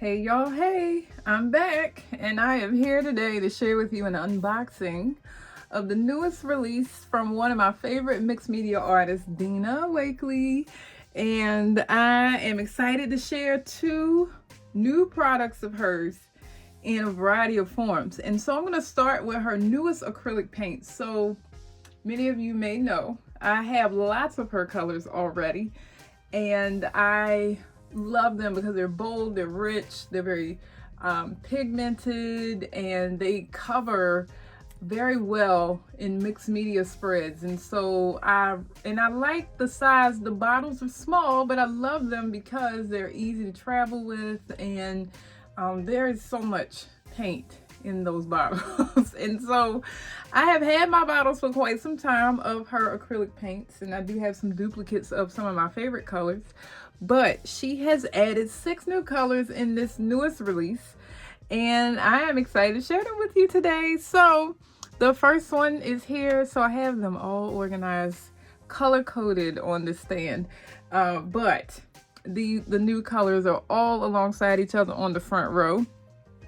Hey y'all, hey, I'm back and I am here today to share with you an unboxing of the newest release from one of my favorite mixed media artists, Dina Wakley. And I am excited to share two new products of hers in a variety of forms. And so I'm going to start with her newest acrylic paint. So many of you may know I have lots of her colors already, and I love them because they're bold, they're rich, they're very pigmented, and they cover very well in mixed media spreads. And so I like the size. The bottles are small, but I love them because they're easy to travel with, and there is so much paint in those bottles. And so I have had my bottles for quite some time of her acrylic paints, and I do have some duplicates of some of my favorite colors, but she has added 6 new colors in this newest release, and I am excited to share them with you today. So the first one is here. So I have them all organized, color coded on the stand, but the new colors are all alongside each other on the front row.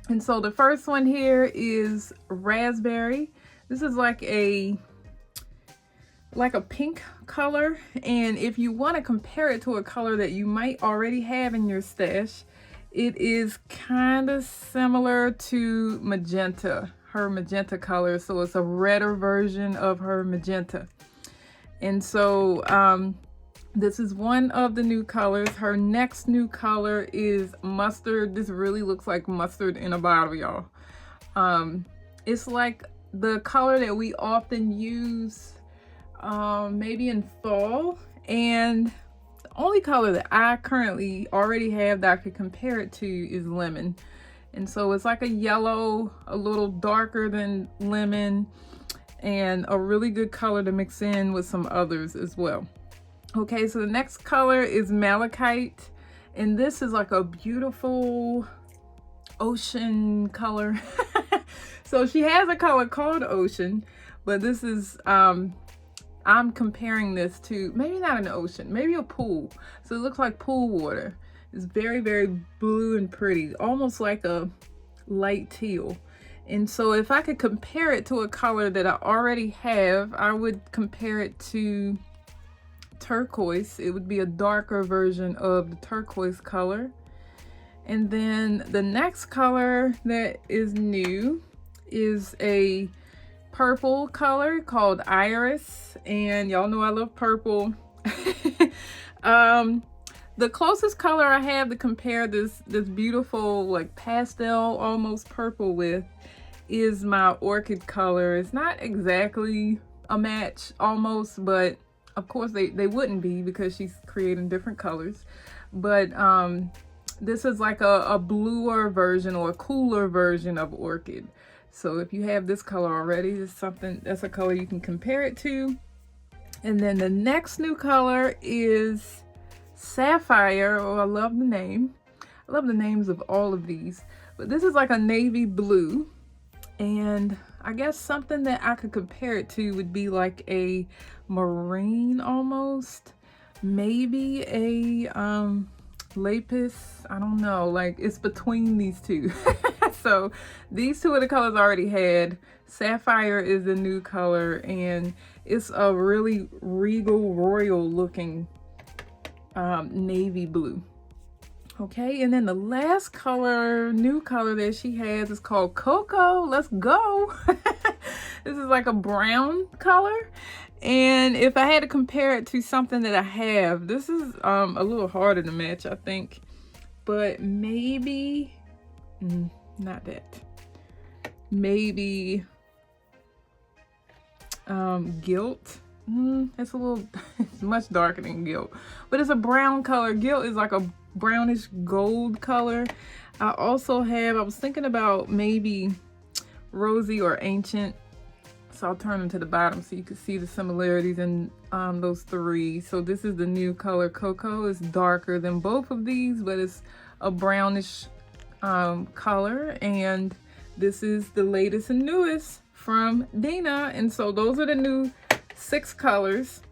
And so the first one here is raspberry. This is like a pink color, and if you want to compare it to a color that you might already have in your stash, it is kind of similar to magenta, her magenta color. So it's a redder version of her magenta. And so this is one of the new colors. Her next new color is mustard. This really looks like mustard in a bottle, y'all. It's like the color that we often use maybe in fall, and the only color that I currently already have that I could compare it to is lemon. And so it's like a yellow, a little darker than lemon, and a really good color to mix in with some others as well. Okay, so the next color is malachite, and this is like a beautiful ocean color. So she has a color called ocean, but this is I'm comparing this to maybe not an ocean, maybe a pool. So it looks like pool water. It's very, very blue and pretty, almost like a light teal. And so if I could compare it to a color that I already have, I would compare it to turquoise. It would be a darker version of the turquoise color. And then the next color that is new is a purple color called iris, and y'all know I love purple. The closest color I have to compare this beautiful like pastel almost purple with is my orchid color. It's not exactly a match, almost, but of course they wouldn't be because she's creating different colors. But this is like a bluer version or a cooler version of orchid. So if you have this color already, that's a color you can compare it to. And then the next new color is sapphire. Oh, I love the name. I love the names of all of these. But this is like a navy blue. And I guess something that I could compare it to would be like a marine almost. Maybe a lapis. I don't know. Like it's between these two. So these two are the colors I already had. Sapphire is the new color, and it's a really regal, royal looking navy blue. Okay, and then the last color, new color that she has is called Cocoa. Let's go. This is like a brown color. And if I had to compare it to something that I have, this is a little harder to match, I think. But maybe, not that. Maybe gilt. It's a little, it's much darker than gilt. But it's a brown color. Gilt is like a brownish gold color. I also have, I was thinking about maybe rosy or ancient. So I'll turn them to the bottom so you can see the similarities in those three. So this is the new color Cocoa. It's darker than both of these, but it's a brownish color. And this is the latest and newest from Dina. And so those are the new 6 colors.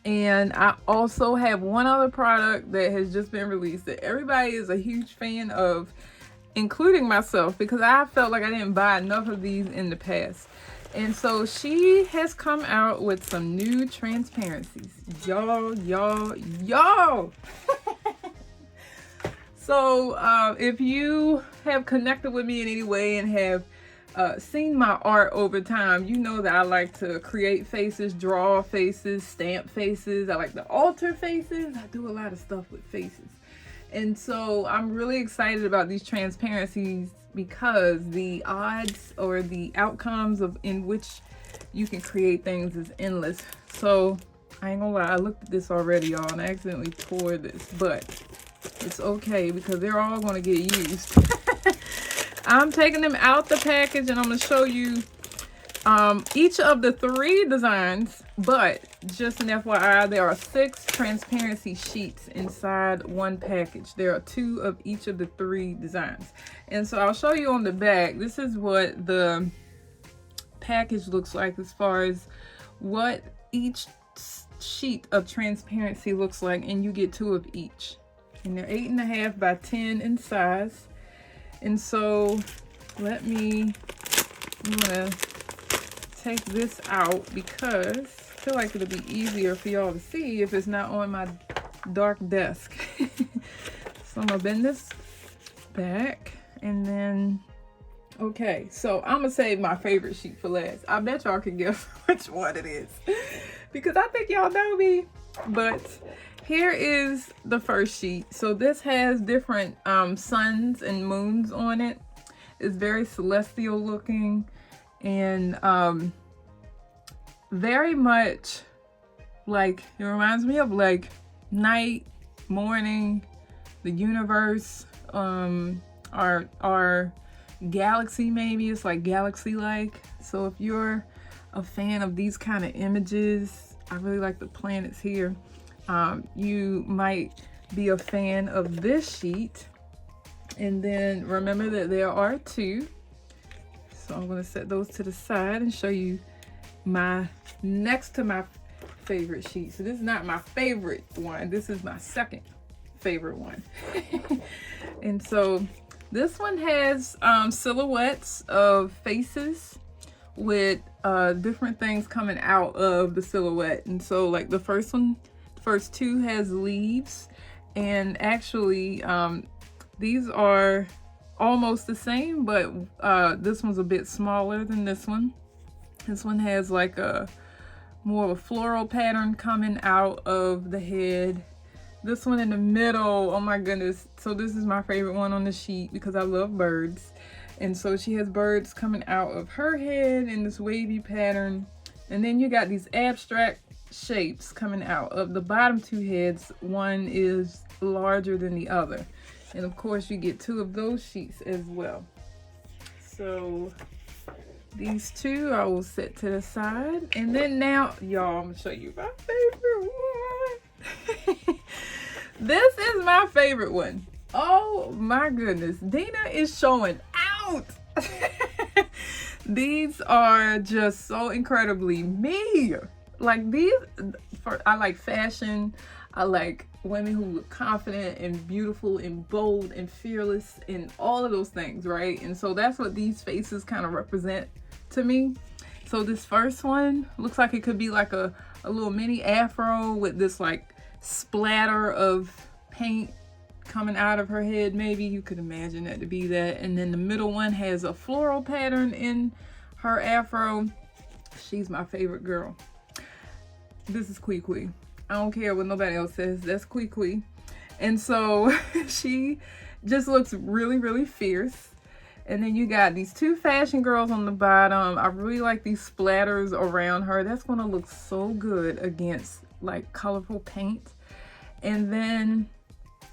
And I also have one other product that has just been released that everybody is a huge fan of, including myself, because I felt like I didn't buy enough of these in the past. And so she has come out with some new transparencies. Y'all. So if you have connected with me in any way and have seen my art over time, you know that I like to create faces, draw faces, stamp faces. I like to alter faces. I do a lot of stuff with faces. And so I'm really excited about these transparencies because the odds or the outcomes of in which you can create things is endless. So I ain't gonna lie, I looked at this already, y'all, and I accidentally tore this, but it's okay because they're all gonna get used. I'm taking them out the package and I'm gonna show you each of the 3 designs, but just an FYI, there are 6 transparency sheets inside one package. There are 2 of each of the 3 designs. And so I'll show you on the back. This is what the package looks like as far as what each sheet of transparency looks like, and you get 2 of each. And they're 8.5 by 10 in size. And so I'm gonna take this out because I feel like it'll be easier for y'all to see if it's not on my dark desk. So I'm gonna bend this back and then, okay, so I'm gonna save my favorite sheet for last. I bet y'all can guess which one it is because I think y'all know me. But here is the first sheet. So this has different suns and moons on it. It's very celestial looking and very much like, it reminds me of like night, morning, the universe, our galaxy maybe. It's like galaxy-like. So if you're a fan of these kind of images, I really like the planets here. You might be a fan of this sheet. And then remember that there are 2. So I'm going to set those to the side and show you my next to my favorite sheet. So this is not my favorite one. This is my second favorite one. And so this one has silhouettes of faces with different things coming out of the silhouette. And so like the first 2 has leaves, and actually these are almost the same, but this one's a bit smaller than this one. This one has like a more of a floral pattern coming out of the head. This one in the middle, oh my goodness. So this is my favorite one on the sheet because I love birds. And so she has birds coming out of her head in this wavy pattern. And then you got these abstract shapes coming out of the bottom 2 heads. One is larger than the other. And of course you get 2 of those sheets as well. So these 2 I will set to the side. And then now, y'all, I'm gonna show you my favorite one. This is my favorite one. Oh my goodness. Dina is showing out. These are just so incredibly me. Like these, I like fashion. I like women who look confident and beautiful and bold and fearless and all of those things, right? And so that's what these faces kind of represent to me. So this first one looks like it could be like a little mini afro with this like splatter of paint coming out of her head. Maybe you could imagine that to be that. And then the middle one has a floral pattern in her afro. She's my favorite girl. This is Kwee. I don't care what nobody else says. That's Kwee. And so she just looks really, really fierce. And then you got these 2 fashion girls on the bottom. I really like these splatters around her. That's going to look so good against like colorful paint. And then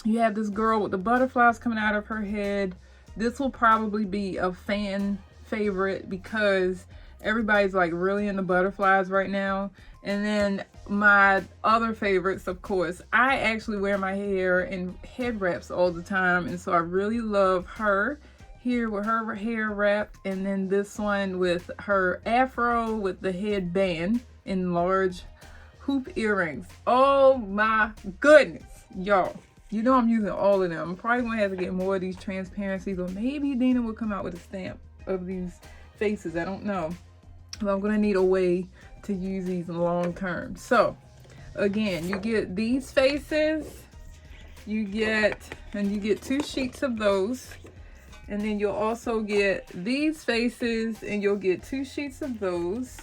you have this girl with the butterflies coming out of her head. This will probably be a fan favorite because everybody's like really into butterflies right now. And then my other favorites, of course, I actually wear my hair in head wraps all the time. And so I really love her here with her hair wrapped. And then this one with her afro with the headband in large hoop earrings. Oh my goodness, y'all. You know I'm using all of them. I'm probably gonna have to get more of these transparencies, or maybe Dina will come out with a stamp of these faces. I don't know. But I'm gonna need a way to use these long term. So again, you get these faces, you get 2 sheets of those, and then you'll also get these faces, and you'll get 2 sheets of those,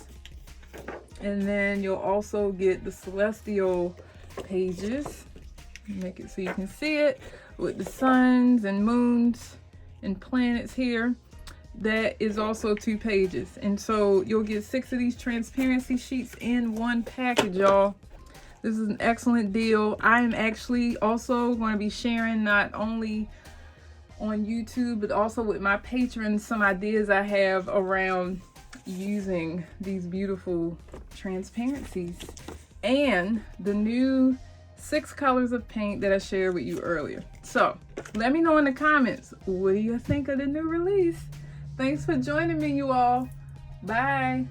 and then you'll also get the celestial pages. Make it so you can see it with the suns and moons and planets here. That is also 2 pages, and so you'll get 6 of these transparency sheets in one package, y'all. This is an excellent deal. I am actually also going to be sharing, not only on YouTube but also with my patrons, some ideas I have around using these beautiful transparencies and the new 6 colors of paint that I shared with you earlier. So let me know in the comments, what do you think of the new release? Thanks for joining me, you all. Bye.